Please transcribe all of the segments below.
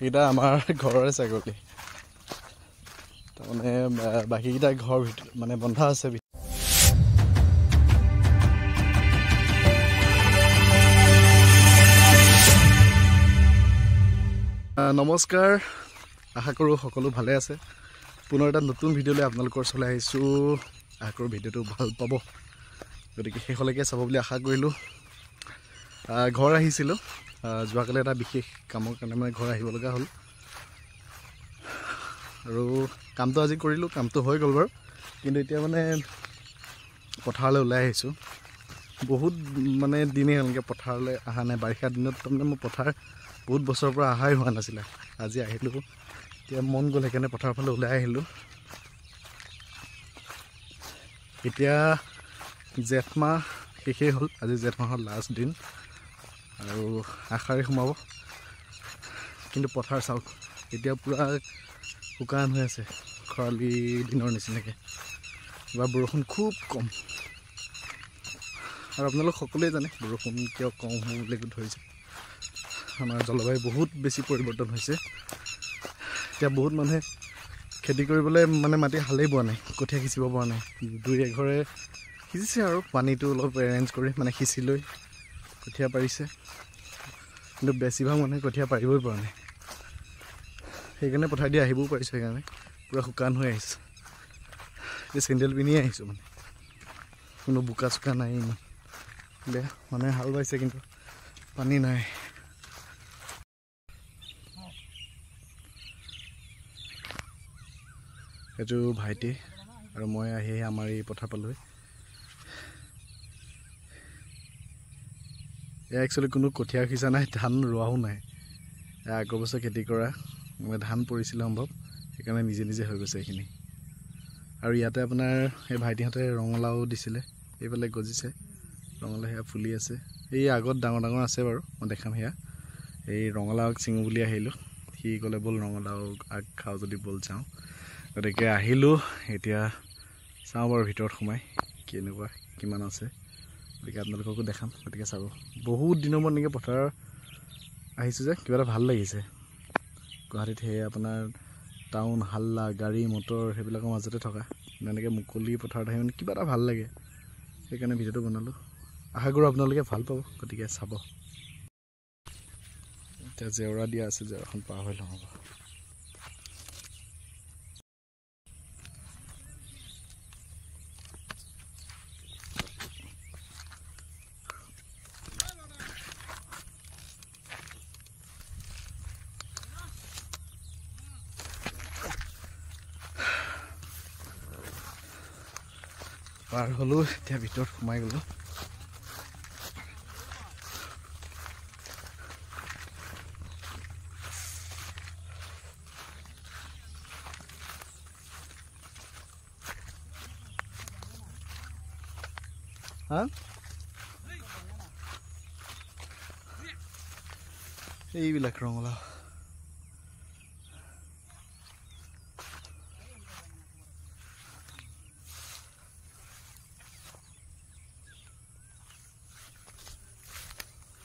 এটা আমাৰ ঘৰৰে ছাগলী তাৰমানে বাকীকেইটা ঘৰ ভিতৰত মানে বন্ধা আছে নমস্কাৰ আশা কৰোঁ সকলো ভালে আছে পুনৰ এটা নতুন ভিডিঅ'লৈ আপোনালোকৰ ওচৰলৈ আহিছোঁ আশা কৰোঁ ভিডিঅ'টো ভাল পাব গতিকে শেষলৈকে চাব বুলি আশা কৰিলোঁ ঘৰ আহিছিলোঁ যোৱাকালি এটা বিশেষ কামৰ কাৰণে মানে ঘৰ আহিব লগা হ'ল আৰু কামটো আজি কৰিলোঁ কামটো হৈ গ'ল বাৰু কিন্তু এতিয়া মানে পথাৰলৈ ওলাই আহিছোঁ বহুত মানে দিনেই এনেকৈ পথাৰলৈ অহা নাই বাৰিষা দিনত তাৰমানে মই পথাৰ বহুত বছৰৰ পৰা অহাই হোৱা নাছিলে আজি আহিলোঁ এতিয়া মন গ'ল সেইকাৰণে পথাৰৰ ফালে ওলাই আহিলোঁ এতিয়া জেঠ মাহ শেষেই হ'ল আজি জেঠ মাহৰ লাষ্ট দিন আৰু আষাৰে সোমাব কিন্তু পথাৰ চাওক এতিয়া পূৰা শুকান হৈ আছে খৰালি দিনৰ নিচিনাকৈ বা বৰষুণ খুব কম আৰু আপোনালোক সকলোৱে জানে বৰষুণ কিয় কম হ'বলৈ ধৰিছে আমাৰ জলবায়ু বহুত বেছি পৰিৱৰ্তন হৈছে এতিয়া বহুত মানুহে খেতি কৰিবলৈ মানে মাটি হালেই পোৱা নাই কঠীয়া সিঁচিব পৰা নাই দুই এঘৰে সিঁচিছে আৰু পানীটো অলপ এৰেঞ্জ কৰি মানে সিঁচি লৈ কঠীয়া পাৰিছে কিন্তু বেছিভাগ মানুহে কঠীয়া পাৰিবই পৰা নাই সেইকাৰণে পথাৰ দি আহিবও পাৰিছোঁ সেইকাৰণে পূৰা শুকান হৈ আহিছে এতিয়া চেণ্ডেল পিন্ধিয়ে আহিছোঁ মানে কোনো বোকা চোকা নাই ইমান বেয়া মানুহে হাল বাইছে কিন্তু পানী নাই সেইটো ভাইটি আৰু মই আহি আমাৰ এই পথাৰ পালোঁহি এয়া একচুৱেলি কোনো কঠীয়া সিঁচা নাই ধান ৰোৱাও নাই আগৰ বছৰ খেতি কৰা মানে ধান পৰিছিলে সম্ভৱ সেইকাৰণে নিজে নিজে হৈ গৈছে এইখিনি আৰু ইয়াতে আপোনাৰ এই ভাইটিহঁতে ৰঙালাও দিছিলে এইফালে গজিছে ৰঙালাও সেয়া ফুলি আছে এই আগত ডাঙৰ ডাঙৰ আছে বাৰু মই দেখাম সেয়া এই ৰঙালাওক ছিঙো বুলি আহিলোঁ সি ক'লে ব'ল ৰঙালাও আগ খাওঁ যদি ব'ল যাওঁ গতিকে আহিলোঁ এতিয়া চাওঁ বাৰু ভিতৰত সোমাই কেনেকুৱা কিমান আছে গতিকে আপোনালোককো দেখাম গতিকে চাব বহুত দিনৰ মূৰত এনেকৈ পথাৰ আহিছোঁ যে কিবা এটা ভাল লাগিছে গুৱাহাটীত সেই আপোনাৰ টাউন হাল্লা গাড়ী মটৰ সেইবিলাকৰ মাজতে থকা এনেকৈ মুকলি পথাৰত আহি মানে কিবা এটা ভাল লাগে সেইকাৰণে ভিডিঅ'টো বনালোঁ আশা কৰোঁ আপোনালোকে ভাল পাব গতিকে চাব এতিয়া জেওৰা দিয়া আছে জেওৰাখন পাৰ হৈ লওঁ হ'ব পাৰ হ'লোঁ এতিয়া ভিতৰত সোমাই গ'লোঁ হা এইবিলাক ৰঙালাও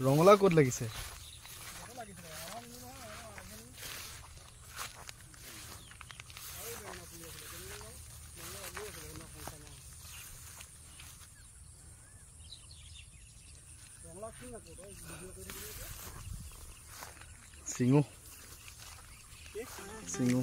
ৰঙালাও ক'ত লাগিছে ছিঙো ছিঙো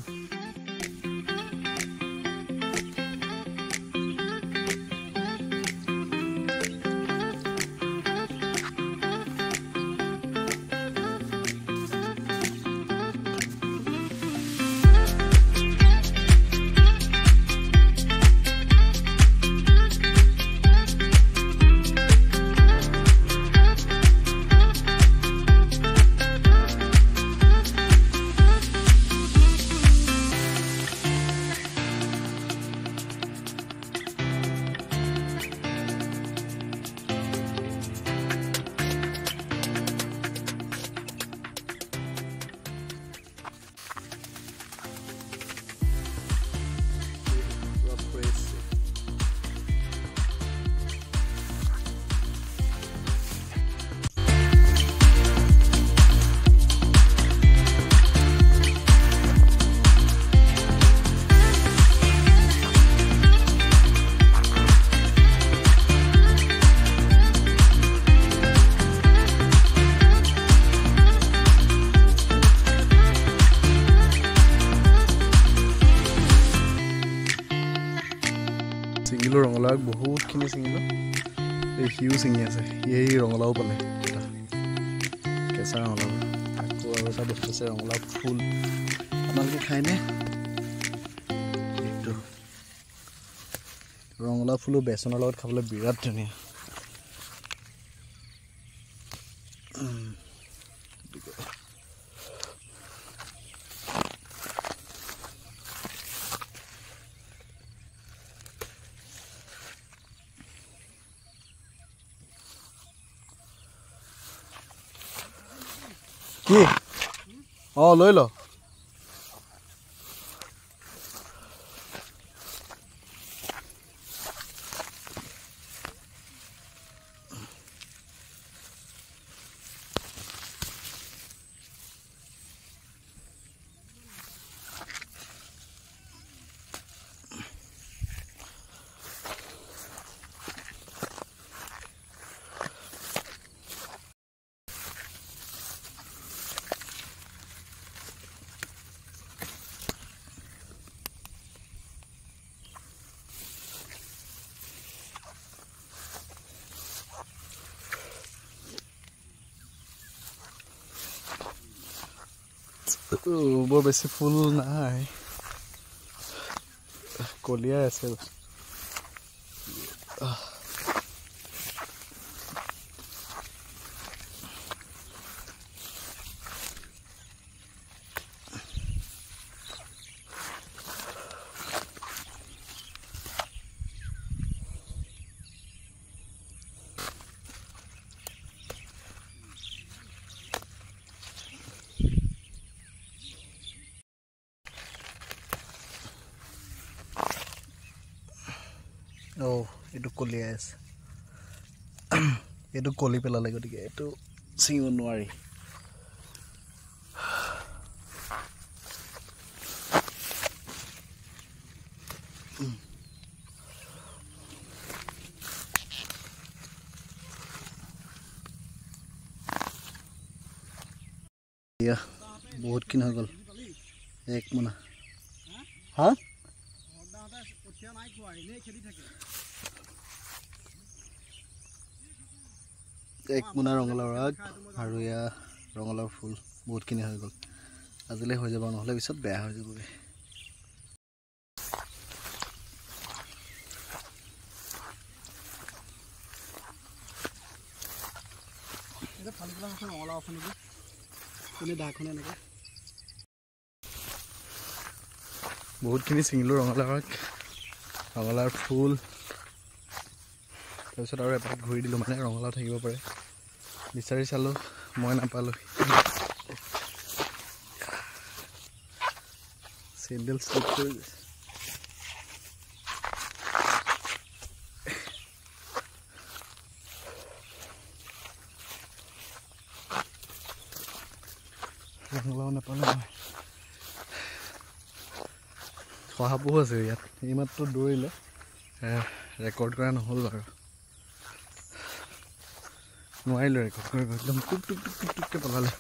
ছিঙিলোঁ ৰঙালাও বহুতখিনি ছিঙিলোঁ। এই সিও ছিঙি আছে, এই ৰঙালাও পালে এটা কেঁচা ৰঙালাও। আকৌ আৰু এটা বস্তু আছে ৰঙালাও ফুল, আপোনালোকে খায়নে? এইটো ৰঙালাও ফুলো বেচনৰ লগত খাবলৈ বিৰাট ধুনীয়া। কি লৈ ল। বৰ বেছি ফুল নাই, কলিয়াই আছে। এইটো কলিয়াই আছে, এইটো কলি পেলালে, গতিকে এইটো ছিঙিব নোৱাৰি। বহুতখিনি হৈ গ'ল, 1 মোনা। হা? 1 মোনা ৰঙালাও আগ আৰু এয়া ৰঙালাও ফুল বহুতখিনি হৈ গ'ল। আজিলৈ হৈ যাব, নহ'লে পিছত বেয়া হৈ যাবগৈ। বহুতখিনি ছিঙিলোঁ ৰঙালাও আগ, ৰঙালাওৰ ফুল। তাৰপিছত আৰু এপাক ঘূৰি দিলোঁ, মানে ৰঙালাও থাকিব পাৰে। বিচাৰি চালোঁ, মই নাপালোঁ। চেণ্ডেল শ্লিপ কৰি গৈছে। ৰঙালাও নাপালোঁ মই। শহাপহু আছে ইয়াত, এইমাত্ৰ দৌৰিলে, ৰেকৰ্ড কৰা নহ'ল বাৰু। নোৱাৰিলোঁ ৰেকৰ্ড কৰিব, একদম টুক টুক টুক টুক টুককৈ পলালে।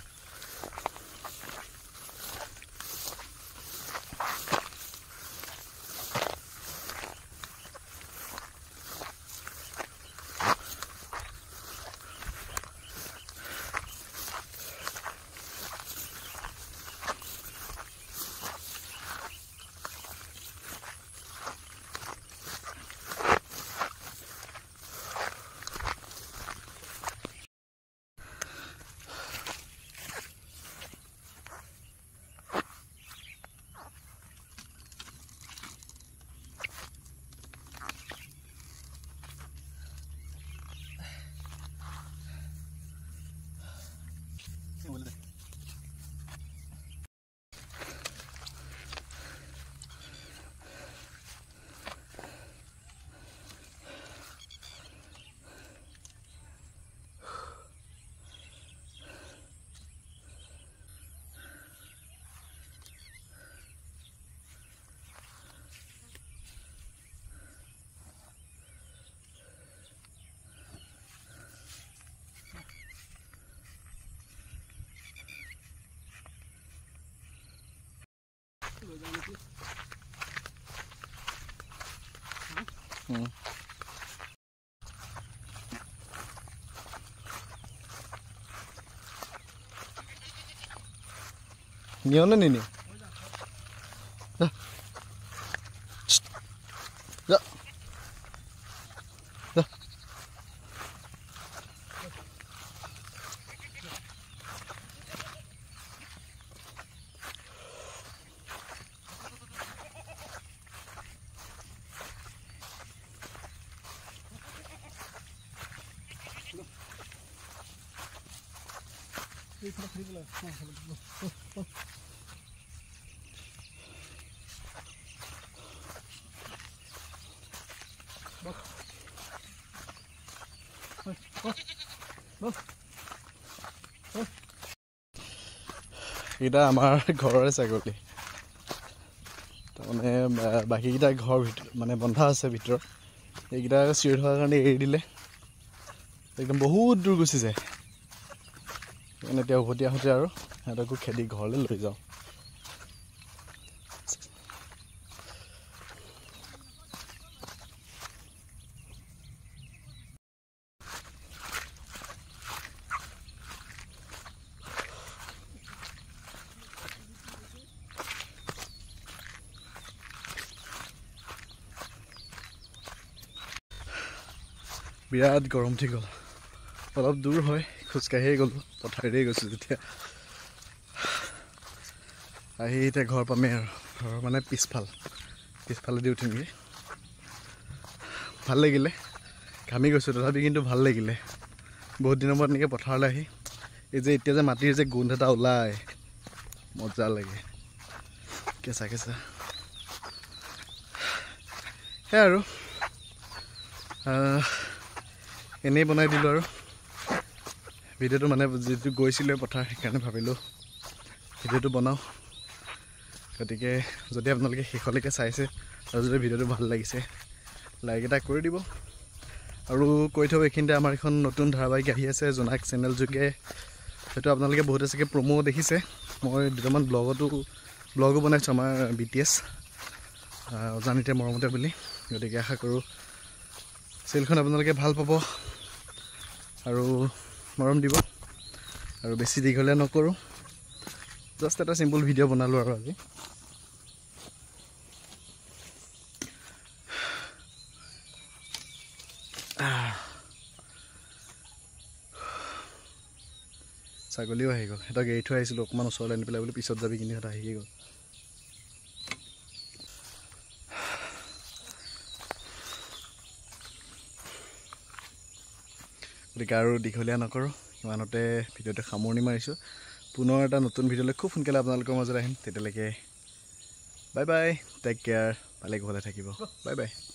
নিয় নে নিনিয় এটা আমাৰ ঘৰৰে ছাগলী তাৰমানে বাকীকেইটা ঘৰ ভিতৰত মানে বন্ধা আছে ভিতৰত এইকেইটা চিঞৰি থকাৰ কাৰণে এৰি দিলে একদম বহুত দূৰ গুচি যায় সেইকাৰণে এতিয়া উভতি আহোঁতে আৰু সিহঁতকো খেদি ঘৰলৈ লৈ যাওঁ বিৰাট গৰম উঠি গ'ল অলপ দূৰ হয় খোজকাঢ়িয়ে গ'লোঁ পথাৰেৰে গৈছোঁ যেতিয়া আহি এতিয়া ঘৰ পামেই আৰু ঘৰ মানে পিছফালেদি উঠিম নেকি ভাল লাগিলে ঘামি গৈছোঁ তথাপি কিন্তু ভাল লাগিলে বহুত দিনৰ মূৰত এনেকৈ পথাৰলৈ আহি এই যে এতিয়া যে মাটিৰ যে গোন্ধ এটা ওলায় মজা লাগে কেঁচা কেঁচা সেয়াই আৰু এনেই বনাই দিলোঁ আৰু ভিডিঅ'টো মানে যিটো গৈছিলোঁ পথাৰ সেইকাৰণে ভাবিলোঁ ভিডিঅ'টো বনাওঁ গতিকে যদি আপোনালোকে শেষলৈকে চাইছে আৰু যদি ভিডিঅ'টো ভাল লাগিছে লাইক এটা কৰি দিব আৰু কৈ থব এইখিনিতে আমাৰ এখন নতুন ধাৰাবাহিক আহি আছে জোনাক চেনেল যোগে হয়তো আপোনালোকে বহুতে চাগে প্ৰমো দেখিছে মই দুটামান ব্লগো বনাইছোঁ আমাৰ BTS অজানিতে মৰমতে বুলি গতিকে আশা কৰোঁ চেনেলখন আপোনালোকে ভাল পাব আৰু মৰম দিব আৰু বেছি দীঘলীয়া নকৰোঁ জাষ্ট এটা চিম্পল ভিডিঅ' বনালোঁ আৰু আজি ছাগলীও আহি গ'ল সিহঁতক এৰি থৈ আহিছিলোঁ অকণমান ওচৰলৈ আনি পেলাই বুলি পিছত যাবি কিন্তু সিহঁত আহি গ'ল গতিকে আৰু দীঘলীয়া নকৰোঁ ইমানতে ভিডিঅ'টো সামৰণি মাৰিছোঁ পুনৰ এটা নতুন ভিডিঅ'লৈ খুব সোনকালে আপোনালোকৰ মাজত আহিম তেতিয়ালৈকে বাই বাই টেক কেয়াৰ ভালে কুশলে থাকিব বাই বাই